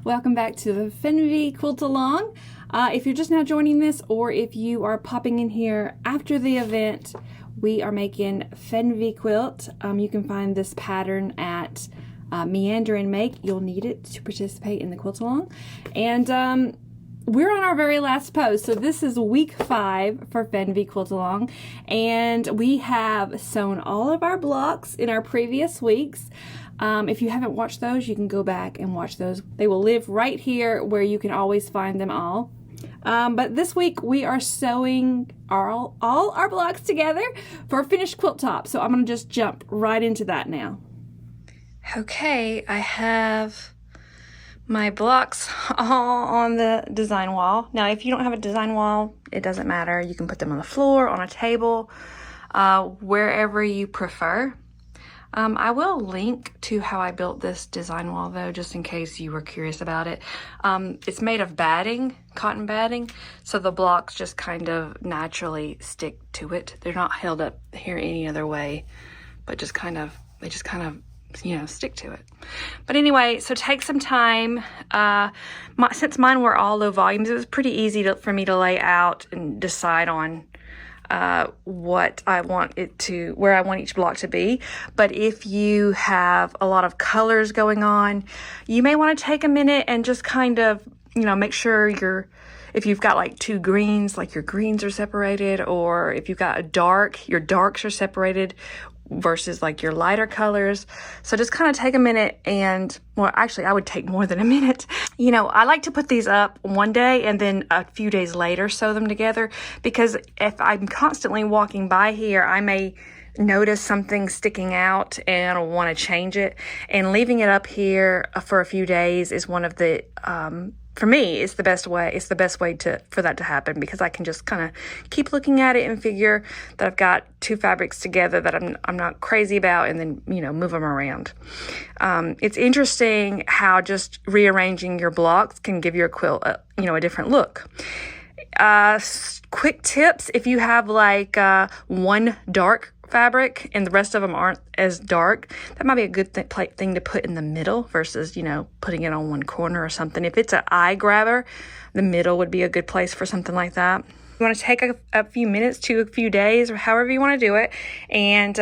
Welcome back to the FERNWEH Quilt Along. If you're just now joining this, or if you are popping in here after the event, we are making FERNWEH quilt. You can find this pattern at Meander and Make. You'll need it to participate in the Quilt Along. And we're on our very last post, so this is week 5 for FERNWEH Quilt Along, and we have sewn all of our blocks in our previous weeks. If you haven't watched those, you can go back and watch those. They will live right here where you can always find them all. But this week we are sewing all our blocks together for a finished quilt top, so I'm going to just jump right into that now. Okay, I have my blocks all on the design wall. Now, if you don't have a design wall, it doesn't matter. You can put them on the floor, on a table, wherever you prefer. I will link to how I built this design wall though, just in case you were curious about it. It's made of batting, cotton batting, so the blocks just kind of naturally stick to it. They're not held up here any other way, but they just kind of, you know, stick to it. But anyway, so take some time. Since mine were all low volumes, it was pretty easy for me to lay out and decide on what I want it to, where I want each block to be. But if you have a lot of colors going on, you may want to take a minute and just kind of, you know, make sure if you've got like 2 greens, like your greens are separated, or if you've got a dark, your darks are separated versus like your lighter colors. So just kind of take a minute and, well, actually I would take more than a minute. You know, I like to put these up one day and then a few days later sew them together, because if I'm constantly walking by here, I may notice something sticking out and want to change it. And leaving it up here for a few days is one of the, for me, it's the best way. It's the best way for that to happen, because I can just kind of keep looking at it and figure that I've got 2 fabrics together that I'm not crazy about, and then, you know, move them around. It's interesting how just rearranging your blocks can give your quilt a different look. Quick tips: if you have like one dark fabric and the rest of them aren't as dark, that might be a good thing to put in the middle versus, you know, putting it on one corner or something. If it's an eye grabber, the middle would be a good place for something like that. You want to take a few minutes to a few days, or however you want to do it, and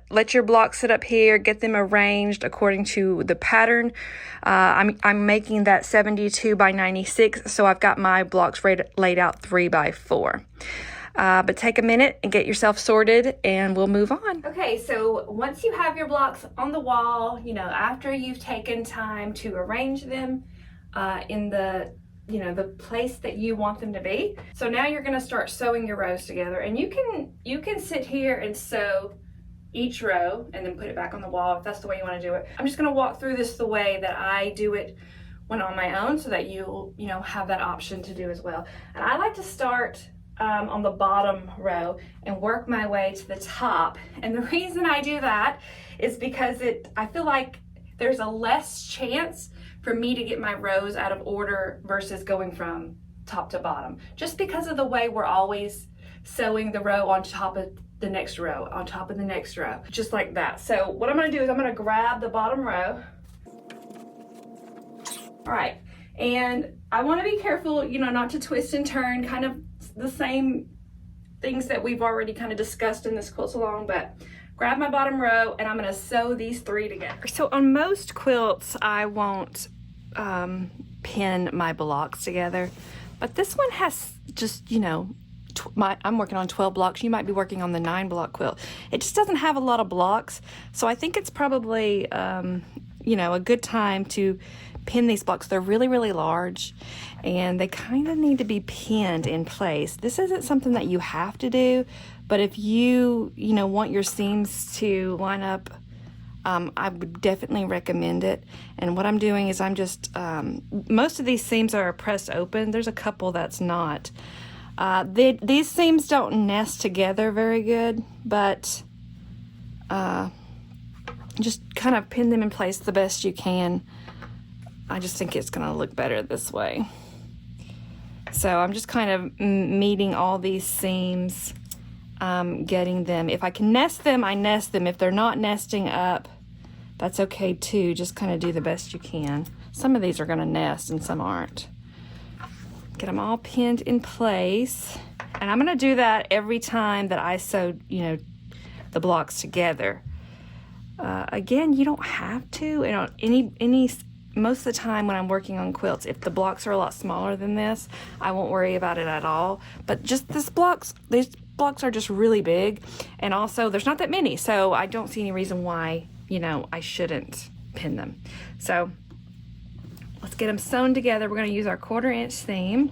let your blocks sit up here, get them arranged according to the pattern. I'm making that 72 by 96, so I've got my blocks laid out 3 by 4. But take a minute and get yourself sorted, and we'll move on. Okay, so once you have your blocks on the wall, you know, after you've taken time to arrange them in the, you know, the place that you want them to be. So now you're going to start sewing your rows together, and you can sit here and sew each row and then put it back on the wall if that's the way you want to do it. I'm just going to walk through this the way that I do it when on my own, so that you'll, you know, have that option to do as well. And I like to start on the bottom row and work my way to the top. And the reason I do that is because I feel like there's a less chance for me to get my rows out of order versus going from top to bottom, just because of the way we're always sewing the row on top of the next row, on top of the next row, just like that. So what I'm going to do is I'm going to grab the bottom row. All right, and I want to be careful, you know, not to twist and turn, kind of the same things that we've already kind of discussed in this quilt along, but grab my bottom row and I'm going to sew these 3 together. So on most quilts, I won't pin my blocks together, but this one has just, you know, I'm working on 12 blocks. You might be working on the 9 block quilt. It just doesn't have a lot of blocks, so I think it's probably you know, a good time to pin these blocks. They're really, really large, and they kind of need to be pinned in place. This isn't something that you have to do, but if you know, want your seams to line up, I would definitely recommend it. And what I'm doing is I'm just, most of these seams are pressed open. There's a couple that's not. These seams don't nest together very good, but just kind of pin them in place the best you can. I just think it's going to look better this way. So I'm just kind of meeting all these seams, getting them. If I can nest them, I nest them. If they're not nesting up, that's okay too. Just kind of do the best you can. Some of these are gonna nest and some aren't. Get them all pinned in place. And I'm gonna do that every time that I sew, you know, the blocks together. Again, you don't have to. Most of the time when I'm working on quilts, if the blocks are a lot smaller than this, I won't worry about it at all. But just these blocks are just really big, and also there's not that many, so I don't see any reason why, you know, I shouldn't pin them. So let's get them sewn together. We're going to use our 1/4 inch seam.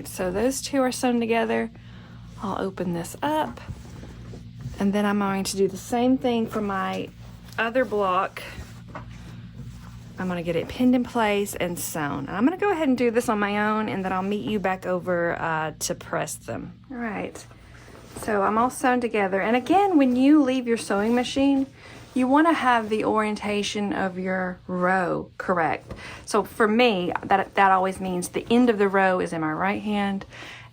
So those two are sewn together. I'll open this up, and then I'm going to do the same thing for my other block. I'm going to get it pinned in place and sewn. And I'm going to go ahead and do this on my own, and then I'll meet you back over to press them. All right, so I'm all sewn together. And again, when you leave your sewing machine, you want to have the orientation of your row correct. So for me, that always means the end of the row is in my right hand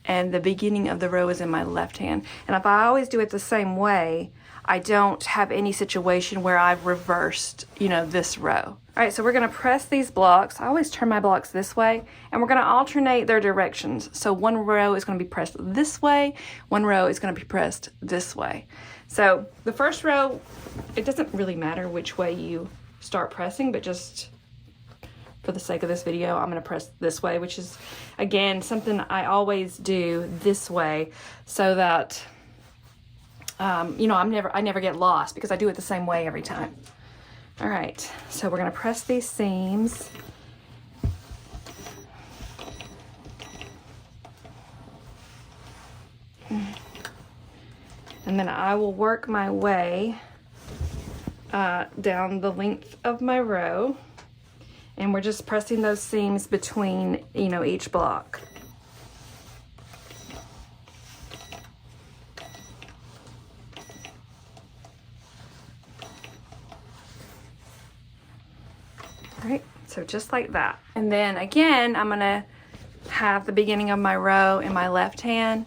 and the beginning of the row is in my left hand. And if I always do it the same way, I don't have any situation where I've reversed, you know, this row. All right, so we're gonna press these blocks. I always turn my blocks this way, and we're gonna alternate their directions. So one row is gonna be pressed this way, one row is gonna be pressed this way. So the first row, it doesn't really matter which way you start pressing, but just for the sake of this video, I'm gonna press this way, which is, again, something I always do this way so that, you know, I never get lost because I do it the same way every time. All right, so we're gonna press these seams. And then I will work my way down the length of my row. And we're just pressing those seams between, you know, each block. All right, so just like that. And then again, I'm gonna have the beginning of my row in my left hand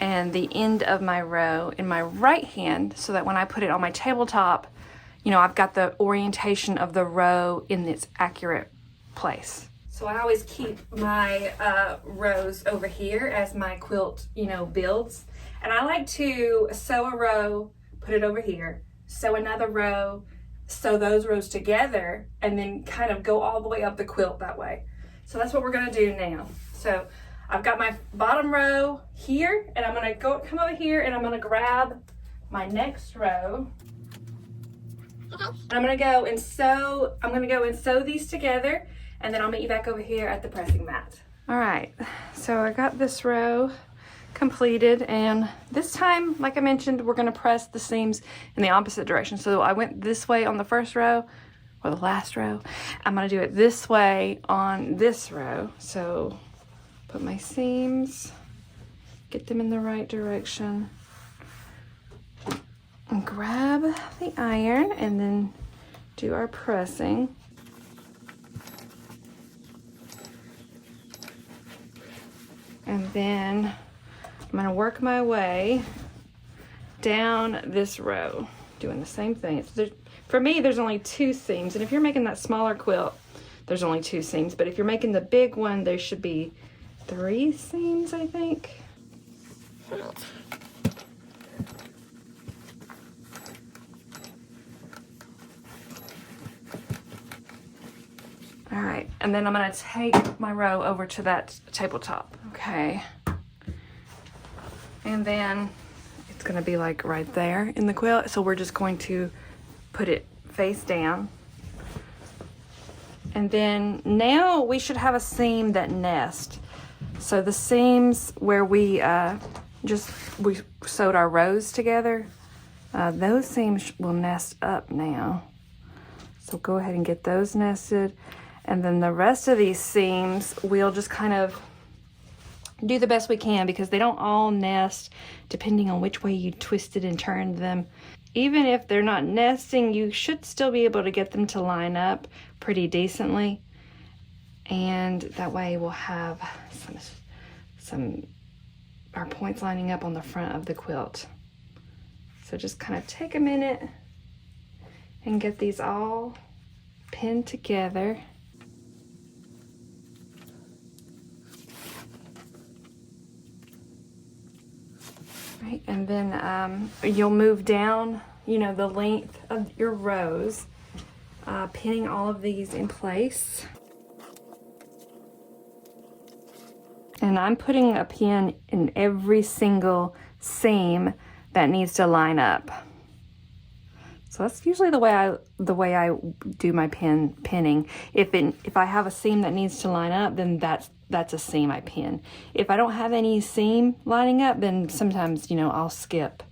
and the end of my row in my right hand, so that when I put it on my tabletop, you know, I've got the orientation of the row in its accurate place. So I always keep my rows over here as my quilt, you know, builds. And I like to sew a row, put it over here, sew another row, sew those rows together, and then kind of go all the way up the quilt that way. So that's what we're gonna do now. So I've got my bottom row here, and I'm gonna come over here, and I'm gonna grab my next row. And I'm gonna go and sew these together, and then I'll meet you back over here at the pressing mat. All right, so I got this row completed, and this time, like I mentioned, we're gonna press the seams in the opposite direction. So I went this way on the first row, or the last row. I'm gonna do it this way on this row. So put my seams, get them in the right direction, and grab the iron, and then do our pressing. And then I'm gonna work my way down this row, doing the same thing. For me, there's only 2 seams, and if you're making that smaller quilt, there's only 2 seams, but if you're making the big one, there should be 3 seams, I think. All right, and then I'm gonna take my row over to that tabletop. Okay. And then it's gonna be like right there in the quilt. So we're just going to put it face down. And then now we should have a seam that nests. So the seams where we sewed our rows together, those seams will nest up now. So go ahead and get those nested. And then the rest of these seams, we'll just kind of do the best we can, because they don't all nest depending on which way you twisted and turned them. Even if they're not nesting, you should still be able to get them to line up pretty decently. And that way we'll have our points lining up on the front of the quilt. So just kind of take a minute and get these all pinned together. Right, and then you'll move down, you know, the length of your rows, pinning all of these in place. And I'm putting a pin in every single seam that needs to line up. So that's usually the way I do my pinning. If I have a seam that needs to line up, then that's a seam I pin. If I don't have any seam lining up, then sometimes, you know, I'll skip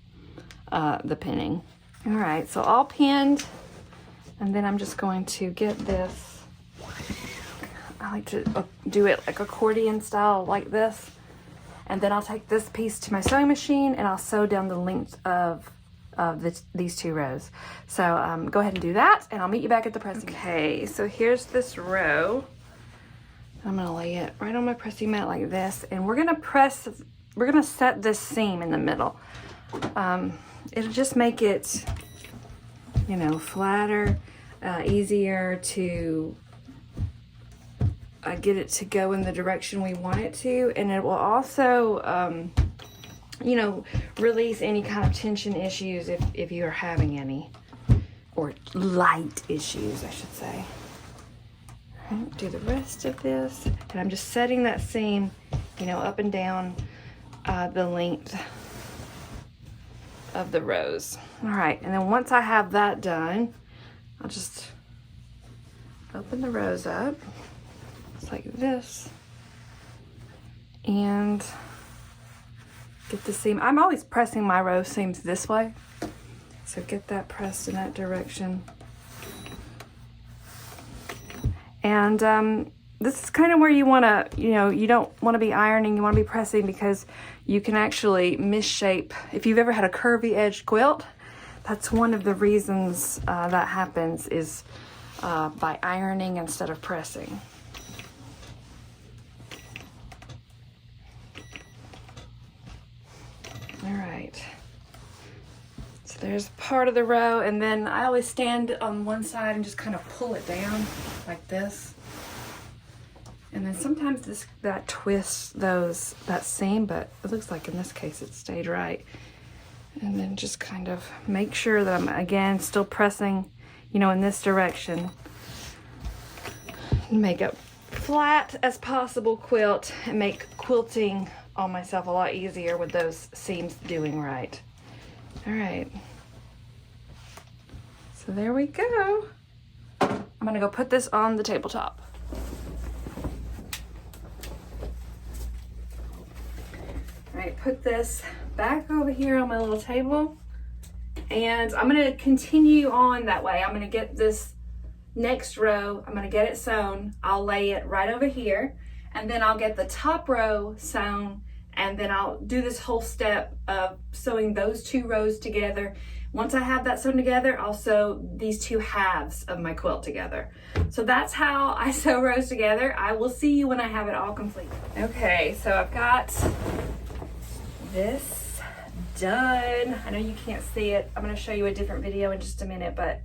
the pinning. All right, so all pinned, and then I'm just going to get this. I like to do it like accordion style, like this. And then I'll take this piece to my sewing machine and I'll sew down the length of these two rows. So go ahead and do that, and I'll meet you back at the pressing. Okay, so here's this row. I'm gonna lay it right on my pressing mat like this, and we're gonna set this seam in the middle. It'll just make it, you know, flatter, easier to get it to go in the direction we want it to, and it will also you know, release any kind of tension issues if you are having any, or light issues, I should say. All right, do the rest of this, and I'm just setting that seam, you know, up and down the length of the rows. All right, and then once I have that done, I'll just open the rows up, just like this, and get the seam. I'm always pressing my row seams this way, so get that pressed in that direction. And this is kind of where you want to, you know, you don't want to be ironing, you want to be pressing, because you can actually misshape. If you've ever had a curvy edged quilt, that's one of the reasons that happens, is by ironing instead of pressing. All right, so there's part of the row, and then I always stand on one side and just kind of pull it down like this. And then sometimes that twists that seam, but it looks like in this case it stayed right. And then just kind of make sure that I'm, again, still pressing, you know, in this direction. Make a flat as possible quilt and make quilting on myself a lot easier with those seams doing right. All right, so there we go. I'm gonna go put this on the tabletop. All right, put this back over here on my little table, and I'm gonna continue on that way. I'm gonna get this next row, I'm gonna get it sewn, I'll lay it right over here, and then I'll get the top row sewn, and then I'll do this whole step of sewing those two rows together. Once I have that sewn together, I'll sew these two halves of my quilt together. So that's how I sew rows together. I will see you when I have it all complete. Okay, so I've got this done. I know you can't see it. I'm gonna show you a different video in just a minute, but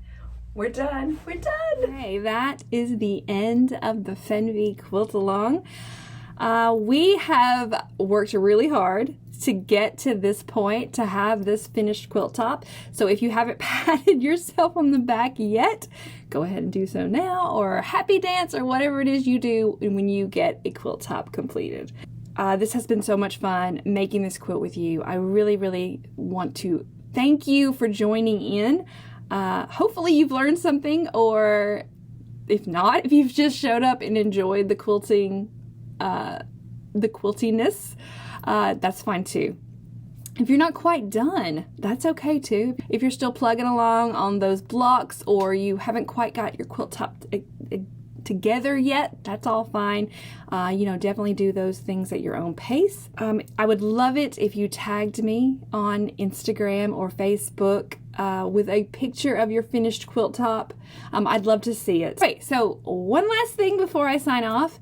we're done. We're done. Okay, that is the end of the FERNWEH Quilt Along. We have worked really hard to get to this point, to have this finished quilt top. So if you haven't patted yourself on the back yet, go ahead and do so now, or happy dance, or whatever it is you do when you get a quilt top completed. This has been so much fun making this quilt with you. I really, really want to thank you for joining in. Hopefully you've learned something, or if not, if you've just showed up and enjoyed the quilting, the quiltiness, that's fine too. If you're not quite done, that's okay too. If you're still plugging along on those blocks, or you haven't quite got your quilt top together yet, that's all fine. You know, definitely do those things at your own pace. I would love it if you tagged me on Instagram or Facebook with a picture of your finished quilt top. I'd love to see it. Okay, so one last thing before I sign off.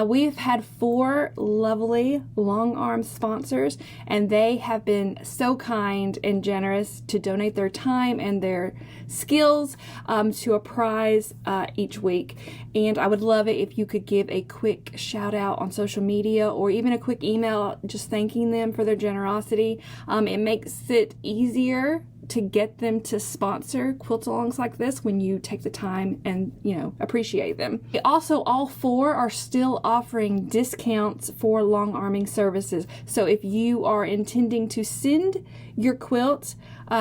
We've had 4 lovely long arm sponsors, and they have been so kind and generous to donate their time and their skills to a prize each week. And I would love it if you could give a quick shout out on social media or even a quick email just thanking them for their generosity. It makes it easier to get them to sponsor quilt-alongs like this when you take the time and, you know, appreciate them. Also, all 4 are still offering discounts for long arming services. So if you are intending to send your quilt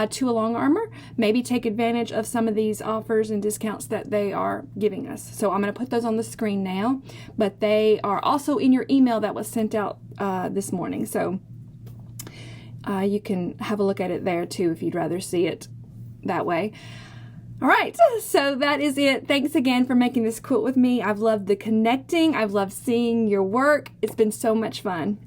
to a long armor, maybe take advantage of some of these offers and discounts that they are giving us. So I'm going to put those on the screen now, but they are also in your email that was sent out this morning. So you can have a look at it there too if you'd rather see it that way. All right, so that is it. Thanks again for making this quilt with me. I've loved the connecting. I've loved seeing your work. It's been so much fun.